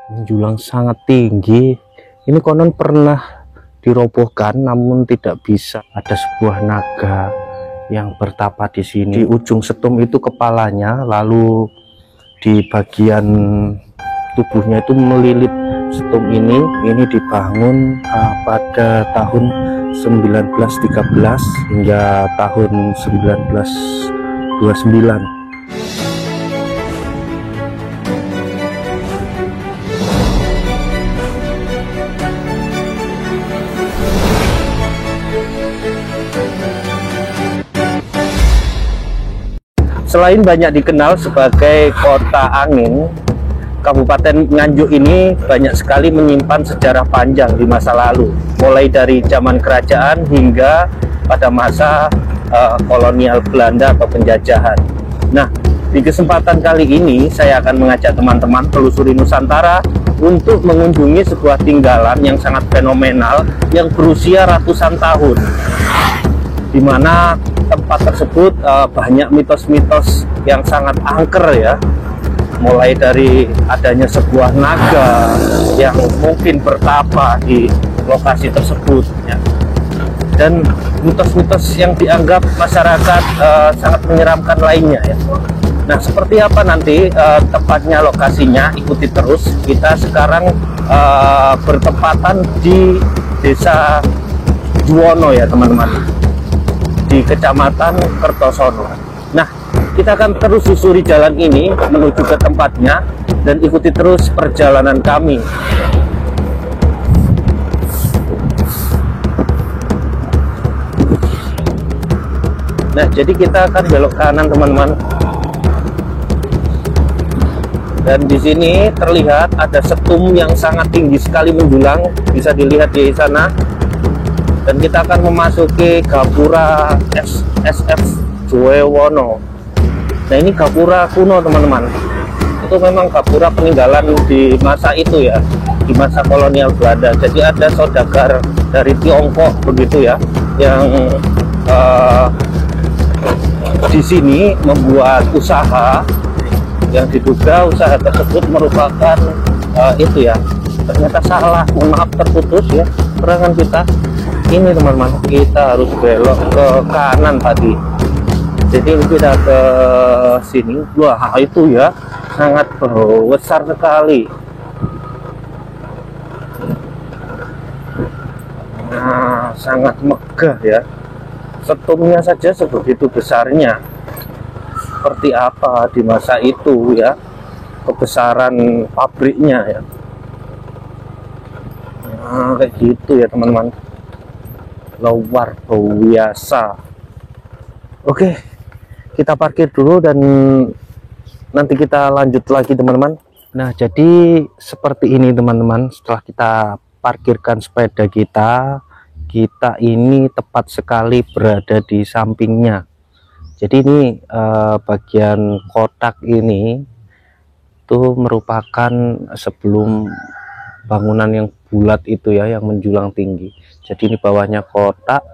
menjulang sangat tinggi. Ini konon pernah dirobohkan namun tidak bisa. Ada sebuah naga yang bertapa di sini. Di ujung setum itu kepalanya, lalu di bagian tubuhnya itu melilit setum ini. Ini dibangun pada tahun 1913 hingga tahun 1929. Selain banyak dikenal sebagai kota angin, Kabupaten Nganjuk ini banyak sekali menyimpan sejarah panjang di masa lalu, mulai dari zaman kerajaan hingga pada masa kolonial Belanda atau penjajahan. Nah, di kesempatan kali ini saya akan mengajak teman-teman telusuri Nusantara untuk mengunjungi sebuah tinggalan yang sangat fenomenal yang berusia ratusan tahun, di mana tempat tersebut banyak mitos-mitos yang sangat angker ya, mulai dari adanya sebuah naga yang mungkin bertapa di lokasi tersebut ya, dan mitos-mitos yang dianggap masyarakat sangat menyeramkan lainnya ya. Nah, seperti apa nanti tempatnya, lokasinya, ikuti terus. Kita sekarang bertepatan di Desa Juwono ya teman-teman, di Kecamatan Kertosono. Nah, kita akan terus susuri jalan ini menuju ke tempatnya dan ikuti terus perjalanan kami. Nah, jadi kita akan belok kanan teman-teman. Dan di sini terlihat ada setum yang sangat tinggi sekali menjulang, bisa dilihat di sana. Dan kita akan memasuki Gapura SF Juwono. Nah, ini Gapura kuno teman-teman. Itu memang Gapura peninggalan di masa itu ya, di masa kolonial Belanda. Jadi ada saudagar dari Tiongkok begitu ya, yang di sini membuat usaha yang diduga usaha tersebut merupakan itu ya, ternyata salah, mohon maaf, terputus ya terangan kita. Ini teman-teman, kita harus belok ke kanan tadi. Jadi kita ke sini. Wah, itu ya sangat besar sekali. Nah, sangat megah ya. Setumnya saja sebegitu besarnya. Seperti apa di masa itu ya, kebesaran pabriknya ya. Nah, kayak gitu ya teman-teman, luar biasa. Oke, kita parkir dulu dan nanti kita lanjut lagi teman-teman. Nah, jadi seperti ini teman-teman, setelah kita parkirkan sepeda kita ini tepat sekali berada di sampingnya. Jadi ini bagian kotak ini tuh merupakan sebelum bangunan yang bulat itu ya, yang menjulang tinggi. Jadi ini bawahnya kotak,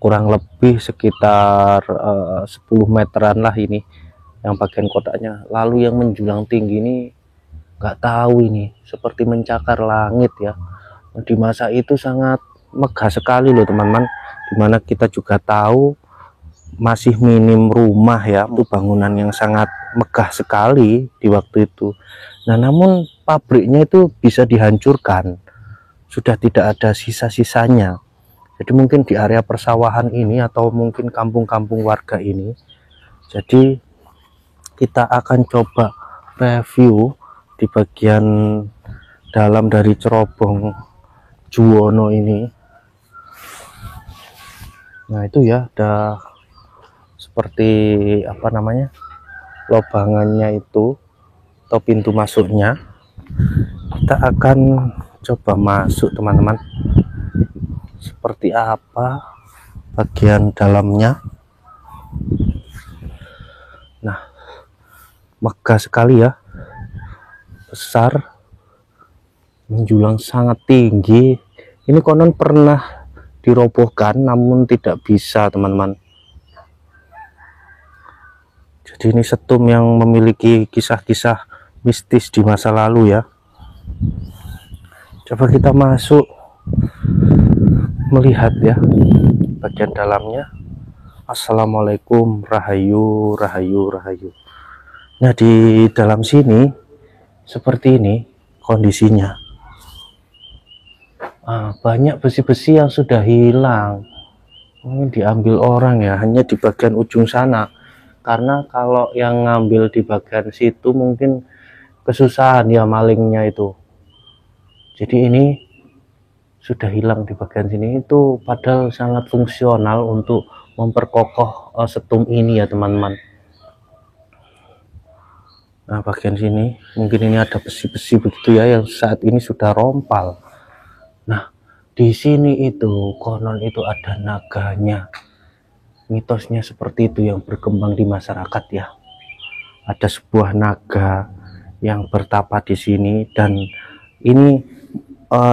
kurang lebih sekitar 10 meteran lah ini yang bagian kotaknya. Lalu yang menjulang tinggi ini nggak tahu, ini seperti mencakar langit ya. Di masa itu sangat megah sekali loh teman-teman, dimana kita juga tahu masih minim rumah ya, itu bangunan yang sangat megah sekali di waktu itu. Nah, namun pabriknya itu bisa dihancurkan, sudah tidak ada sisa-sisanya. Jadi mungkin di area persawahan ini atau mungkin kampung-kampung warga ini. Jadi kita akan coba review di bagian dalam dari cerobong Juwono ini. Nah, itu ya, ada seperti apa namanya, lobangannya itu atau pintu masuknya. Kita akan coba masuk teman-teman, seperti apa bagian dalamnya. Nah, megah sekali ya, besar, menjulang sangat tinggi. Ini konon pernah dirobohkan namun tidak bisa teman-teman. Jadi ini setum yang memiliki kisah-kisah mistis di masa lalu ya. Coba kita masuk melihat ya bagian dalamnya. Assalamualaikum, rahayu, rahayu, rahayu. Nah, di dalam sini seperti ini kondisinya. Banyak besi-besi yang sudah hilang, mungkin diambil orang ya, hanya di bagian ujung sana. Karena kalau yang ngambil di bagian situ mungkin kesusahan ya malingnya itu. Jadi ini sudah hilang di bagian sini, itu padahal sangat fungsional untuk memperkokoh setum ini ya teman-teman. Nah, bagian sini mungkin ini ada besi-besi begitu ya yang saat ini sudah rompal. Nah, di sini itu konon itu ada naganya. Mitosnya seperti itu yang berkembang di masyarakat ya. Ada sebuah naga yang bertapa di sini, dan ini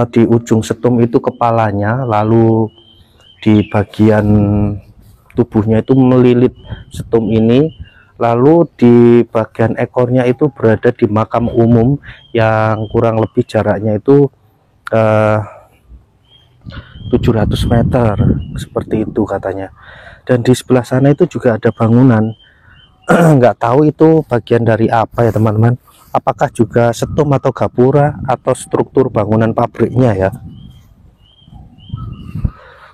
di ujung setum itu kepalanya, lalu di bagian tubuhnya itu melilit setum ini, lalu di bagian ekornya itu berada di makam umum yang kurang lebih jaraknya itu 700 meter seperti itu katanya. Dan di sebelah sana itu juga ada bangunan. Nggak tahu itu bagian dari apa ya teman-teman, apakah juga setum atau gapura atau struktur bangunan pabriknya ya.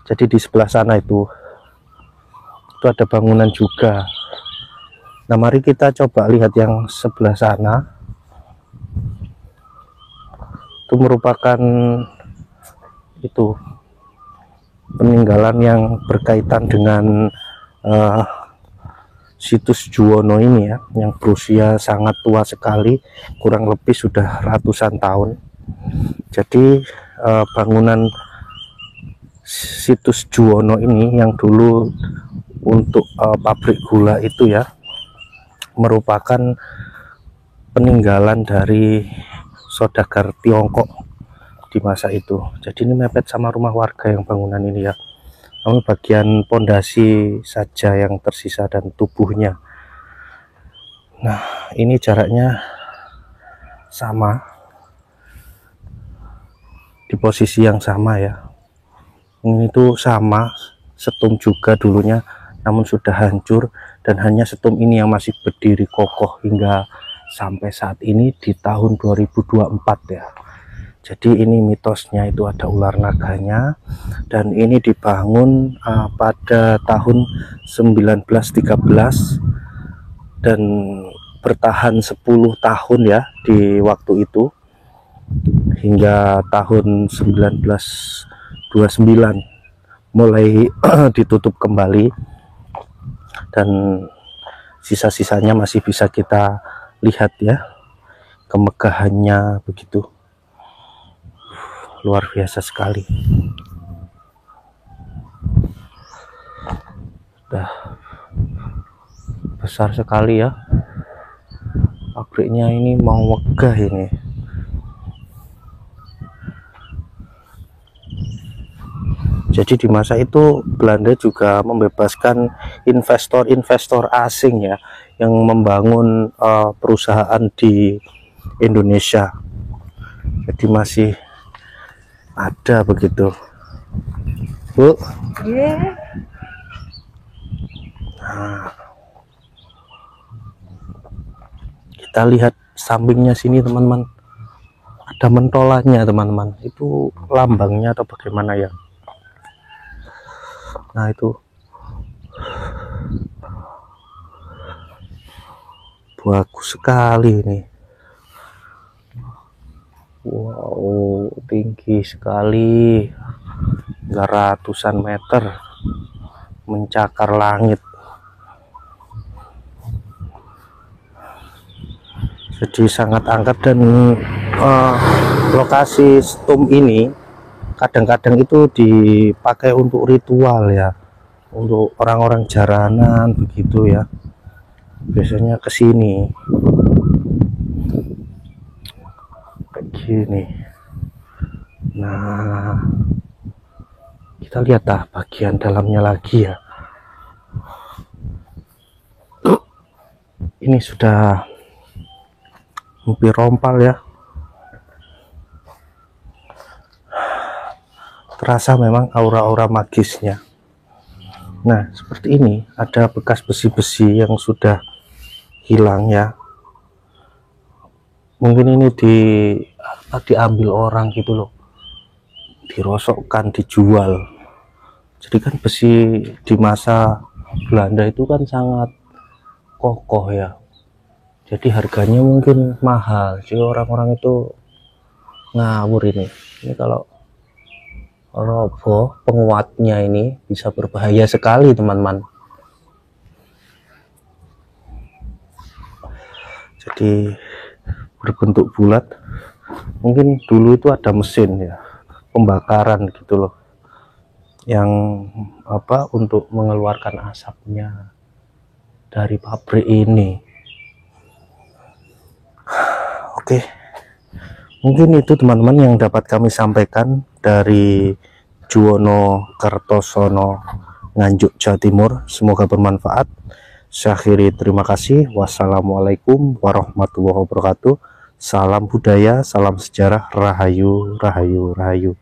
Jadi di sebelah sana itu ada bangunan juga. Nah, mari kita coba lihat yang sebelah sana. Itu merupakan itu peninggalan yang berkaitan dengan situs Juwono ini ya, yang berusia sangat tua sekali, kurang lebih sudah ratusan tahun. Jadi bangunan situs Juwono ini yang dulu untuk pabrik gula itu ya, merupakan peninggalan dari saudagar Tiongkok di masa itu. Jadi ini mepet sama rumah warga yang bangunan ini ya. Namun bagian pondasi saja yang tersisa dan tubuhnya. Nah, ini jaraknya sama, di posisi yang sama ya. Ini tuh sama, setum juga dulunya, namun sudah hancur, dan hanya setum ini yang masih berdiri kokoh hingga sampai saat ini di tahun 2024 ya. Jadi ini mitosnya itu ada ular naganya, dan ini dibangun pada tahun 1913 dan bertahan 10 tahun ya di waktu itu, hingga tahun 1929 mulai ditutup kembali, dan sisa-sisanya masih bisa kita lihat ya, kemegahannya begitu. Luar biasa sekali. Udah besar sekali ya pabriknya, ini mau megah ini. Jadi di masa itu Belanda juga membebaskan investor-investor asing ya yang membangun perusahaan di Indonesia. Jadi masih ada begitu, Bu. Yeah. Nah, kita lihat sampingnya sini teman-teman, ada mentolannya teman-teman. Itu lambangnya atau bagaimana ya? Nah, itu bagus sekali ini. Wow, tinggi sekali, hingga ratusan meter, mencakar langit. Jadi sangat angker, dan lokasi setum ini kadang-kadang itu dipakai untuk ritual ya, untuk orang-orang jaranan begitu ya, biasanya ke sini kayak gini. Nah, kita lihat bagian dalamnya lagi ya. Ini sudah Mimpi rompal ya. Terasa memang aura-aura magisnya. Nah, seperti ini ada bekas besi-besi yang sudah hilang ya. Mungkin ini diambil orang gitu loh. Dirosokkan, dijual. Jadi kan besi di masa Belanda itu kan sangat kokoh ya. Jadi harganya mungkin mahal. Jadi orang-orang itu ngawur ini. Ini kalau roboh penguatnya ini bisa berbahaya sekali teman-teman. Jadi berbentuk bulat, mungkin dulu itu ada mesin ya pembakaran gitu loh, yang apa untuk mengeluarkan asapnya dari pabrik ini. Oke, mungkin itu teman-teman yang dapat kami sampaikan dari Juwono Kertosono, Nganjuk, Jawa Timur. Semoga bermanfaat. Saya akhiri, terima kasih. Wassalamualaikum warahmatullahi wabarakatuh. Salam budaya, salam sejarah, rahayu, rahayu, rahayu.